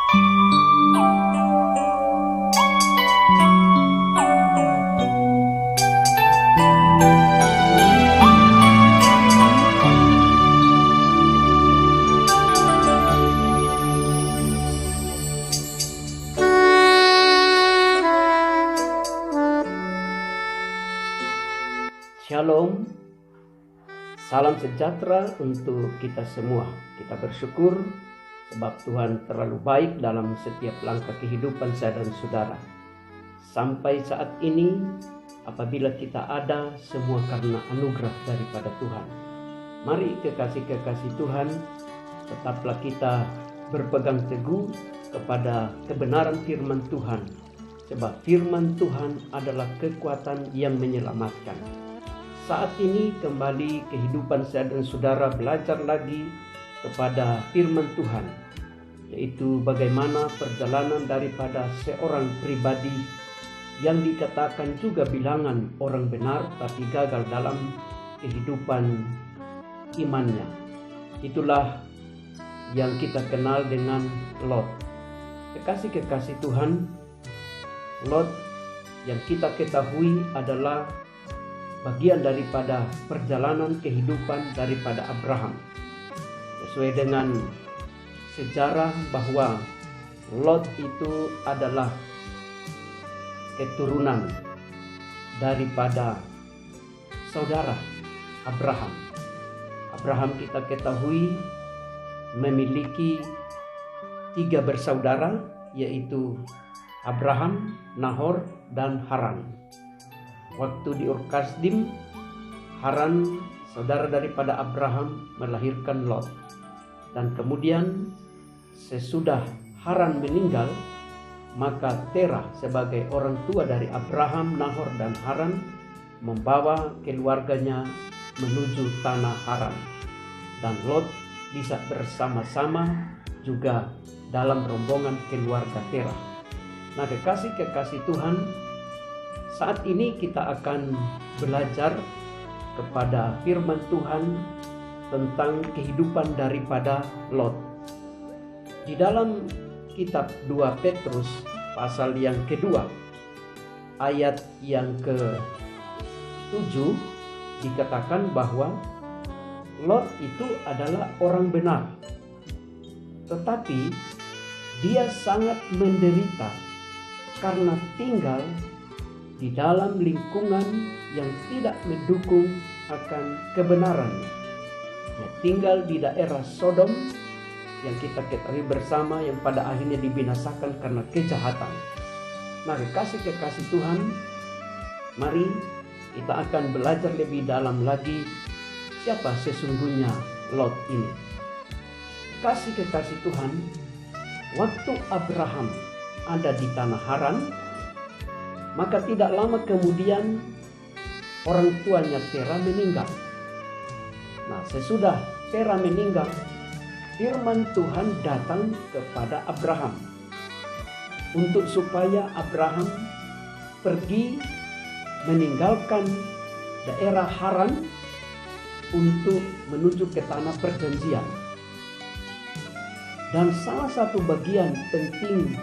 Shalom, salam sejahtera untuk kita semua. Kita bersyukur sebab Tuhan terlalu baik dalam setiap langkah kehidupan saya dan saudara. Sampai saat ini, apabila kita ada, semua karena anugerah daripada Tuhan. Mari kekasih-kekasih Tuhan, tetaplah kita berpegang teguh kepada kebenaran firman Tuhan. Sebab firman Tuhan adalah kekuatan yang menyelamatkan. Saat ini kembali kehidupan saya dan saudara belajar lagi kepada firman Tuhan, yaitu bagaimana perjalanan daripada seorang pribadi yang dikatakan juga bilangan orang benar tapi gagal dalam kehidupan imannya. Itulah yang kita kenal dengan Lot. Kekasih-kekasih Tuhan, Lot yang kita ketahui adalah bagian daripada perjalanan kehidupan daripada Abraham. Sesuai dengan sejarah bahwa Lot itu adalah keturunan daripada saudara Abraham. Abraham kita ketahui memiliki 3 bersaudara, yaitu Abraham, Nahor, dan Haran. Waktu di Ur Kasdim, Haran, saudara daripada Abraham, melahirkan Lot. Dan kemudian sesudah Haran meninggal, maka Terah sebagai orang tua dari Abraham, Nahor, dan Haran membawa keluarganya menuju tanah Haran. Dan Lot bisa bersama-sama juga dalam rombongan keluarga Terah. Nah, kekasih-kekasih Tuhan, saat ini kita akan belajar kepada firman Tuhan tentang kehidupan daripada Lot. Di dalam kitab 2 Petrus pasal yang kedua, ayat yang ke-7 dikatakan bahwa Lot itu adalah orang benar, tetapi dia sangat menderita karena tinggal di dalam lingkungan yang tidak mendukung akan kebenaran. Dia tinggal di daerah Sodom yang kita ketahui bersama, yang pada akhirnya dibinasakan karena kejahatan. Nah, kekasih-kekasih Tuhan, mari kita akan belajar lebih dalam lagi siapa sesungguhnya Lot ini. Kekasih-kekasih Tuhan, waktu Abraham ada di tanah Haran, maka tidak lama kemudian orang tuanya Terah meninggal. Nah, sesudah Terah meninggal, firman Tuhan datang kepada Abraham untuk supaya Abraham pergi meninggalkan daerah Haran untuk menuju ke tanah perjanjian. Dan salah satu bagian penting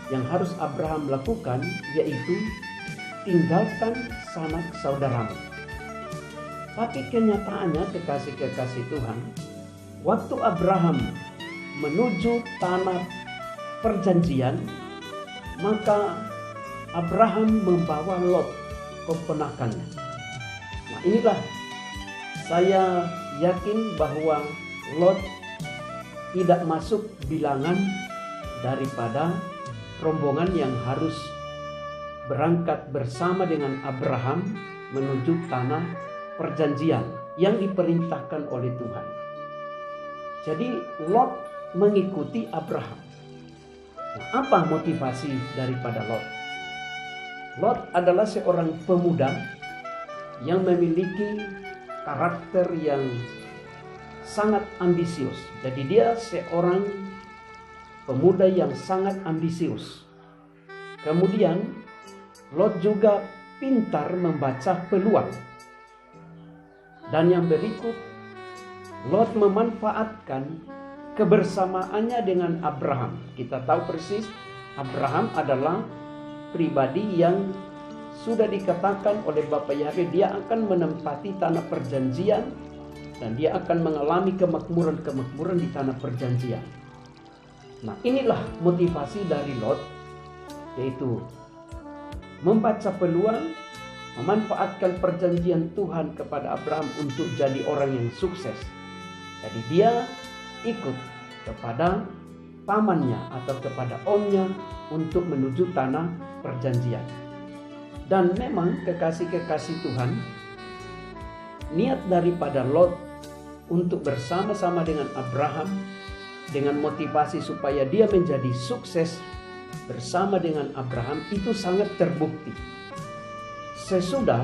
yang harus Abraham lakukan yaitu tinggalkan sanak saudaramu. Tapi kenyataannya, kekasih-kekasih Tuhan, waktu Abraham menuju tanah perjanjian, maka Abraham membawa Lot, keponakannya. Nah, inilah saya yakin bahwa Lot tidak masuk bilangan daripada rombongan yang harus berangkat bersama dengan Abraham menuju tanah perjanjian yang diperintahkan oleh Tuhan. Jadi Lot mengikuti Abraham. Nah, apa motivasi daripada Lot? Lot adalah seorang pemuda yang memiliki karakter yang sangat ambisius. Jadi dia seorang pemuda yang sangat ambisius. Kemudian Lot juga pintar membaca peluang. Dan yang berikut, Lot memanfaatkan kebersamaannya dengan Abraham. Kita tahu persis Abraham adalah pribadi yang sudah dikatakan oleh Bapa Yahweh dia akan menempati tanah perjanjian dan dia akan mengalami kemakmuran-kemakmuran di tanah perjanjian. Nah, inilah motivasi dari Lot, yaitu membaca peluang, memanfaatkan perjanjian Tuhan kepada Abraham untuk jadi orang yang sukses. Jadi dia ikut kepada pamannya atau kepada omnya untuk menuju tanah perjanjian. Dan memang kekasih-kekasih Tuhan, niat daripada Lot untuk bersama-sama dengan Abraham dengan motivasi supaya dia menjadi sukses bersama dengan Abraham itu sangat terbukti. Sesudah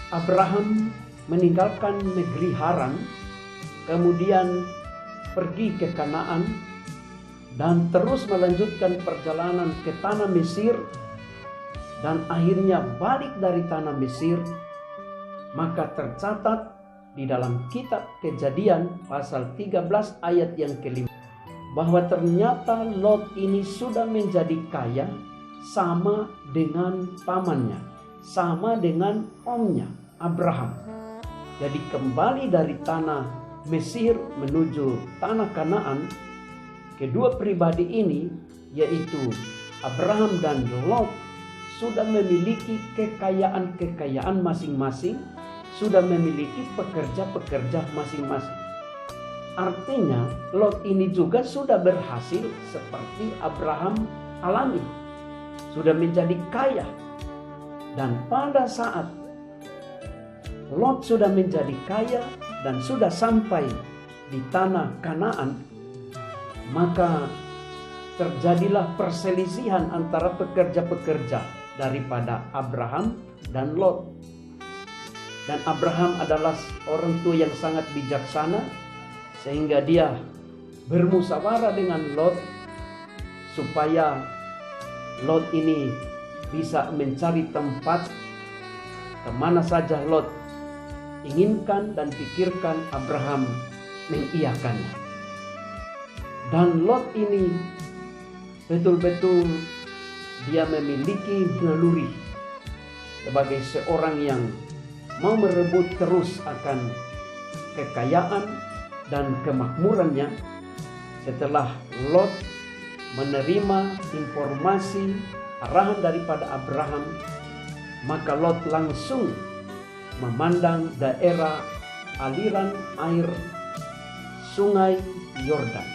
Abraham meninggalkan negeri Haran, kemudian pergi ke Kanaan dan terus melanjutkan perjalanan ke tanah Mesir, dan akhirnya balik dari tanah Mesir, maka tercatat di dalam kitab Kejadian pasal 13 ayat yang kelima bahwa ternyata Lot ini sudah menjadi kaya sama dengan pamannya, sama dengan omnya Abraham. Jadi kembali dari tanah Mesir menuju tanah Kanaan, kedua pribadi ini yaitu Abraham dan Lot sudah memiliki kekayaan-kekayaan masing-masing, sudah memiliki pekerja-pekerja masing-masing. Artinya Lot ini juga sudah berhasil seperti Abraham alami, sudah menjadi kaya. Dan pada saat Lot sudah menjadi kaya dan sudah sampai di tanah Kanaan, maka terjadilah perselisihan antara pekerja-pekerja daripada Abraham dan Lot. Dan Abraham adalah orang tua yang sangat bijaksana, sehingga dia bermusyawarah dengan Lot supaya Lot ini bisa mencari tempat kemana saja Lot inginkan dan pikirkan, Abraham mengiyakannya. Dan Lot ini betul-betul dia memiliki naluri sebagai seorang yang mau merebut terus akan kekayaan dan kemakmurannya. Setelah Lot menerima informasi arahan daripada Abraham, maka Lot langsung memandang daerah aliran air sungai Yordan,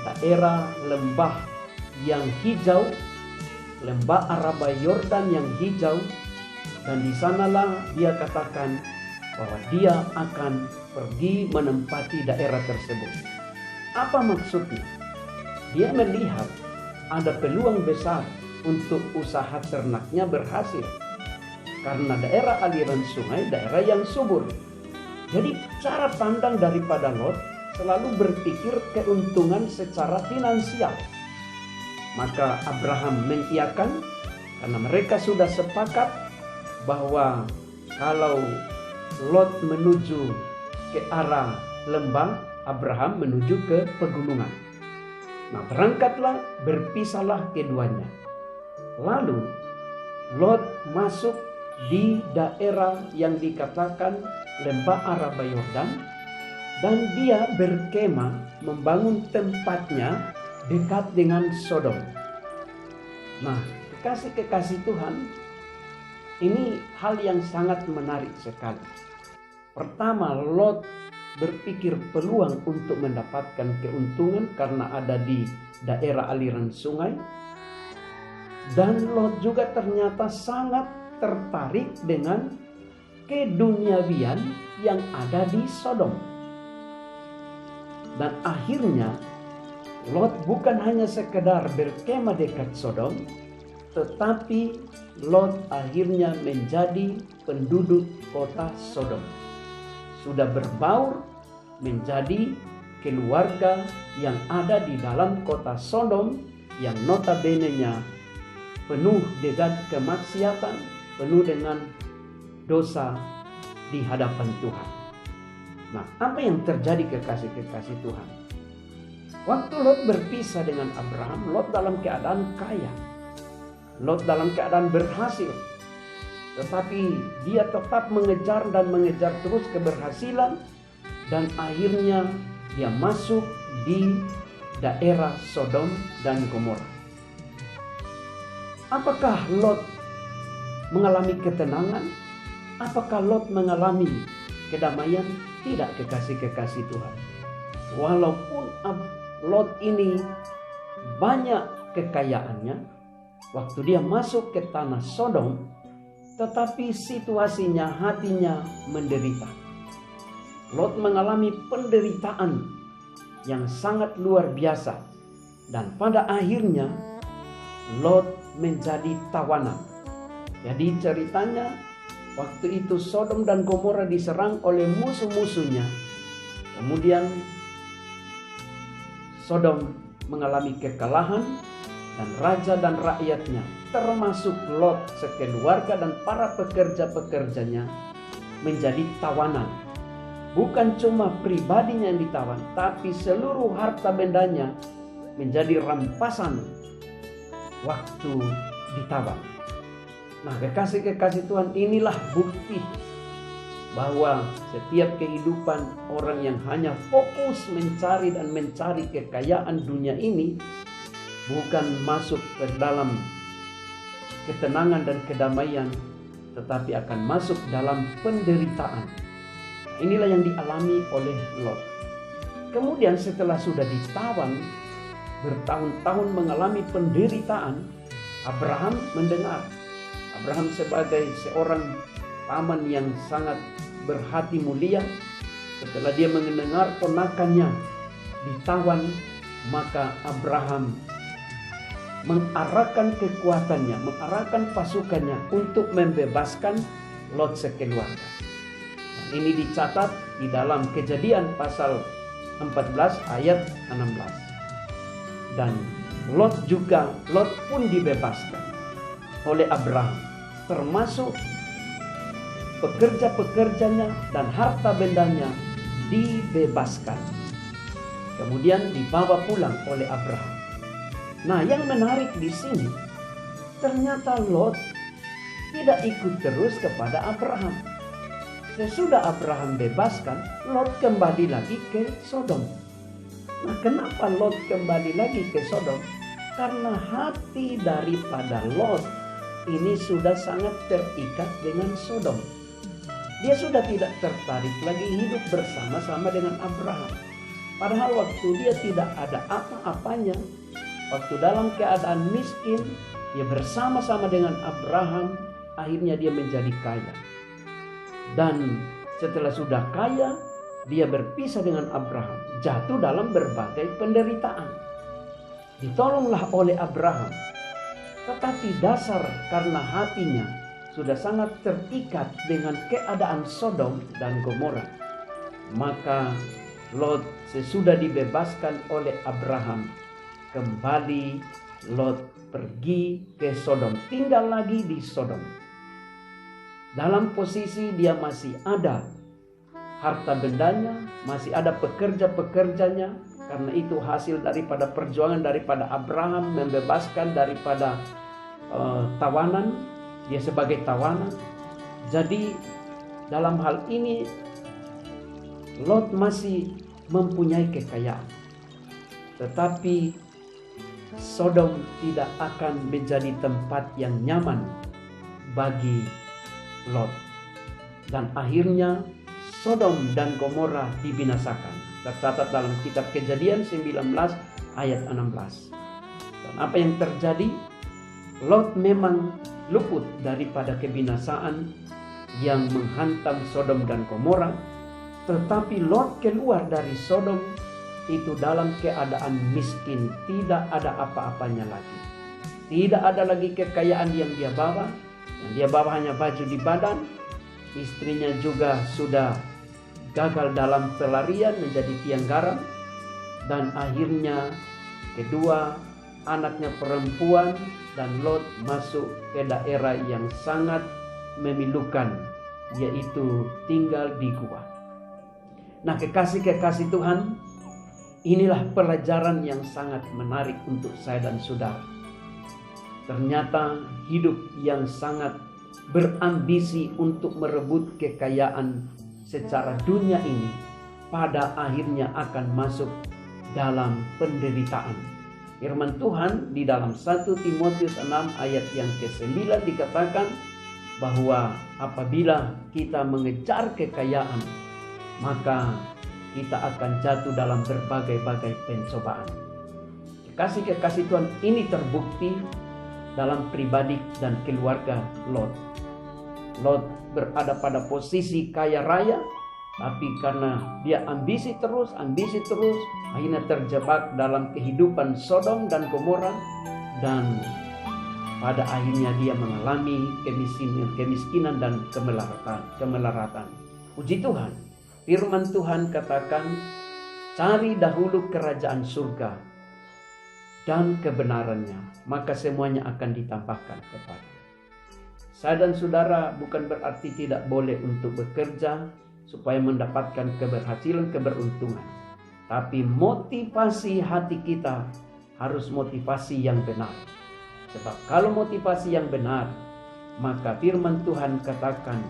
daerah lembah yang hijau, lembah Araba Yordan yang hijau, dan di sanalah dia katakan bahwa dia akan pergi menempati daerah tersebut. Apa maksudnya? Dia melihat ada peluang besar untuk usaha ternaknya berhasil, karena daerah aliran sungai daerah yang subur. Jadi cara pandang daripada Lot selalu berpikir keuntungan secara finansial. Maka Abraham mengiyakan karena mereka sudah sepakat bahwa kalau Lot menuju ke arah lembah, Abraham menuju ke pegunungan. Nah, berangkatlah, berpisahlah keduanya. Lalu Lot masuk di daerah yang dikatakan lembah Araba Yordan, dan dia berkemah membangun tempatnya dekat dengan Sodom. Nah, kekasih-kekasih Tuhan, ini hal yang sangat menarik sekali. Pertama, Lot berpikir peluang untuk mendapatkan keuntungan karena ada di daerah aliran sungai. Dan Lot juga ternyata sangat tertarik dengan keduniawian yang ada di Sodom. Dan akhirnya Lot bukan hanya sekedar berkemah dekat Sodom, tetapi Lot akhirnya menjadi penduduk kota Sodom. Sudah berbaur menjadi keluarga yang ada di dalam kota Sodom, yang notabene-nya penuh dengan kemaksiatan, penuh dengan dosa di hadapan Tuhan. Nah, apa yang terjadi kekasih-kekasih Tuhan? Waktu Lot berpisah dengan Abraham, Lot dalam keadaan kaya. Lot dalam keadaan berhasil. Tetapi dia tetap mengejar dan mengejar terus keberhasilan. Dan akhirnya dia masuk di daerah Sodom dan Gomora. Apakah Lot mengalami ketenangan? Apakah Lot mengalami kedamaian? Tidak, kekasih-kekasih Tuhan. Walaupun Lot ini banyak kekayaannya, waktu dia masuk ke tanah Sodom, tetapi situasinya, hatinya menderita. Lot mengalami penderitaan yang sangat luar biasa. Dan pada akhirnya Lot menjadi tawanan. Jadi ceritanya waktu itu Sodom dan Gomora diserang oleh musuh-musuhnya. Kemudian Sodom mengalami kekalahan dan raja dan rakyatnya, termasuk Lot sekeluarga dan para pekerja-pekerjanya, menjadi tawanan. Bukan cuma pribadinya yang ditawan, tapi seluruh harta bendanya menjadi rampasan waktu ditawan. Nah, kekasih-kekasih Tuhan, inilah bukti bahwa setiap kehidupan orang yang hanya fokus mencari dan mencari kekayaan dunia ini bukan masuk ke dalam ketenangan dan kedamaian, tetapi akan masuk dalam penderitaan. Inilah yang dialami oleh Lot. Kemudian setelah sudah ditawan, bertahun-tahun mengalami penderitaan, Abraham mendengar. Abraham sebagai seorang paman yang sangat berhati mulia, setelah dia mendengar ponakannya ditawan, maka Abraham mengarahkan kekuatannya, mengarahkan pasukannya untuk membebaskan Lot sekeluarga. Ini dicatat di dalam Kejadian pasal 14 ayat 16. Dan Lot pun dibebaskan oleh Abraham, termasuk pekerja-pekerjanya dan harta bendanya dibebaskan. Kemudian dibawa pulang oleh Abraham. Nah, yang menarik di sini, ternyata Lot tidak ikut terus kepada Abraham. Sesudah Abraham bebaskan, Lot kembali lagi ke Sodom. Nah, kenapa Lot kembali lagi ke Sodom? Karena hati daripada Lot ini sudah sangat terikat dengan Sodom. Dia sudah tidak tertarik lagi hidup bersama-sama dengan Abraham. Padahal waktu dia tidak ada apa-apanya, waktu dalam keadaan miskin, dia bersama-sama dengan Abraham, akhirnya dia menjadi kaya. Dan setelah sudah kaya, dia berpisah dengan Abraham, jatuh dalam berbagai penderitaan. Ditolonglah oleh Abraham, tetapi dasar karena hatinya sudah sangat terikat dengan keadaan Sodom dan Gomora. Maka Lot sesudah dibebaskan oleh Abraham, kembali Lot pergi ke Sodom, tinggal lagi di Sodom. Dalam posisi dia masih ada harta bendanya, masih ada pekerja-pekerjanya, karena itu hasil daripada perjuangan daripada Abraham membebaskan daripada tawanan, dia sebagai tawanan. Jadi dalam hal ini Lot masih mempunyai kekayaan, tetapi Sodom tidak akan menjadi tempat yang nyaman bagi Lot. Dan akhirnya Sodom dan Gomora dibinasakan. Tercatat dalam kitab Kejadian 19 ayat 16. Dan apa yang terjadi? Lot memang luput daripada kebinasaan yang menghantam Sodom dan Gomora, tetapi Lot keluar dari Sodom itu dalam keadaan miskin, tidak ada apa-apanya lagi. Tidak ada lagi kekayaan yang dia bawa. Yang dia bawa hanya baju di badan. Istrinya juga sudah gagal dalam pelarian menjadi tiang garam. Dan akhirnya kedua anaknya perempuan dan Lot masuk ke daerah yang sangat memilukan, yaitu tinggal di gua. Nah, kekasih-kekasih Tuhan, inilah pelajaran yang sangat menarik untuk saya dan saudara. Ternyata hidup yang sangat berambisi untuk merebut kekayaan secara dunia ini pada akhirnya akan masuk dalam penderitaan. Firman Tuhan di dalam 1 Timotius 6 ayat yang ke-9 dikatakan bahwa apabila kita mengejar kekayaan, maka kita akan jatuh dalam berbagai-bagai pencobaan. Kekasih-kekasih Tuhan, ini terbukti dalam pribadi dan keluarga Lot. Lot berada pada posisi kaya raya, tapi karena dia ambisi terus, akhirnya terjebak dalam kehidupan Sodom dan Gomora, dan pada akhirnya dia mengalami kemiskinan dan kemelaratan. Puji Tuhan, firman Tuhan katakan, cari dahulu kerajaan surga dan kebenarannya, maka semuanya akan ditambahkan kepada. Saya dan saudara bukan berarti tidak boleh untuk bekerja supaya mendapatkan keberhasilan, keberuntungan. Tapi motivasi hati kita harus motivasi yang benar. Sebab kalau motivasi yang benar, maka firman Tuhan katakan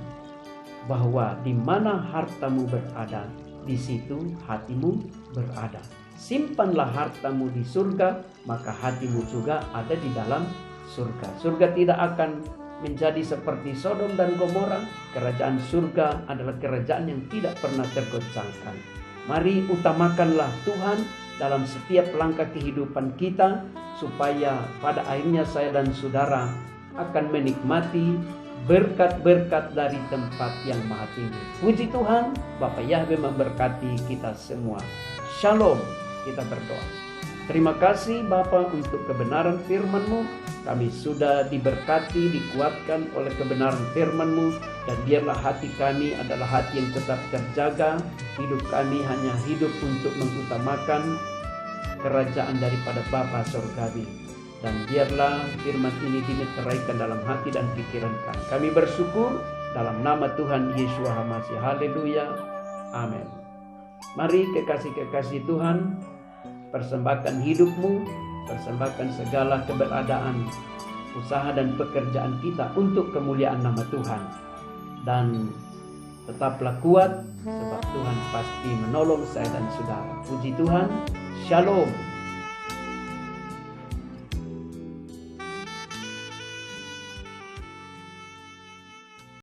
bahwa di mana hartamu berada, di situ hatimu berada. Simpanlah hartamu di surga, maka hatimu juga ada di dalam surga. Surga tidak akan menjadi seperti Sodom dan Gomora. Kerajaan surga adalah kerajaan yang tidak pernah tergoncangkan. Mari utamakanlah Tuhan dalam setiap langkah kehidupan kita, supaya pada akhirnya saya dan saudara akan menikmati berkat-berkat dari tempat yang maha tinggi. Puji Tuhan, Bapa Yahweh memberkati kita semua. Shalom, kita berdoa. Terima kasih Bapa untuk kebenaran firman-Mu. Kami sudah diberkati, dikuatkan oleh kebenaran firman-Mu. Dan biarlah hati kami adalah hati yang tetap terjaga. Hidup kami hanya hidup untuk mengutamakan kerajaan daripada Bapa Surgawi. Dan biarlah firman ini dimeteraikan dalam hati dan pikiran kami. Kami bersyukur dalam nama Tuhan Yesus HaMasih. Haleluya. Amin. Mari kekasih-kekasih Tuhan, persembahkan hidupmu, persembahkan segala keberadaan, usaha dan pekerjaan kita untuk kemuliaan nama Tuhan. Dan tetaplah kuat, sebab Tuhan pasti menolong saya dan saudara. Puji Tuhan. Shalom.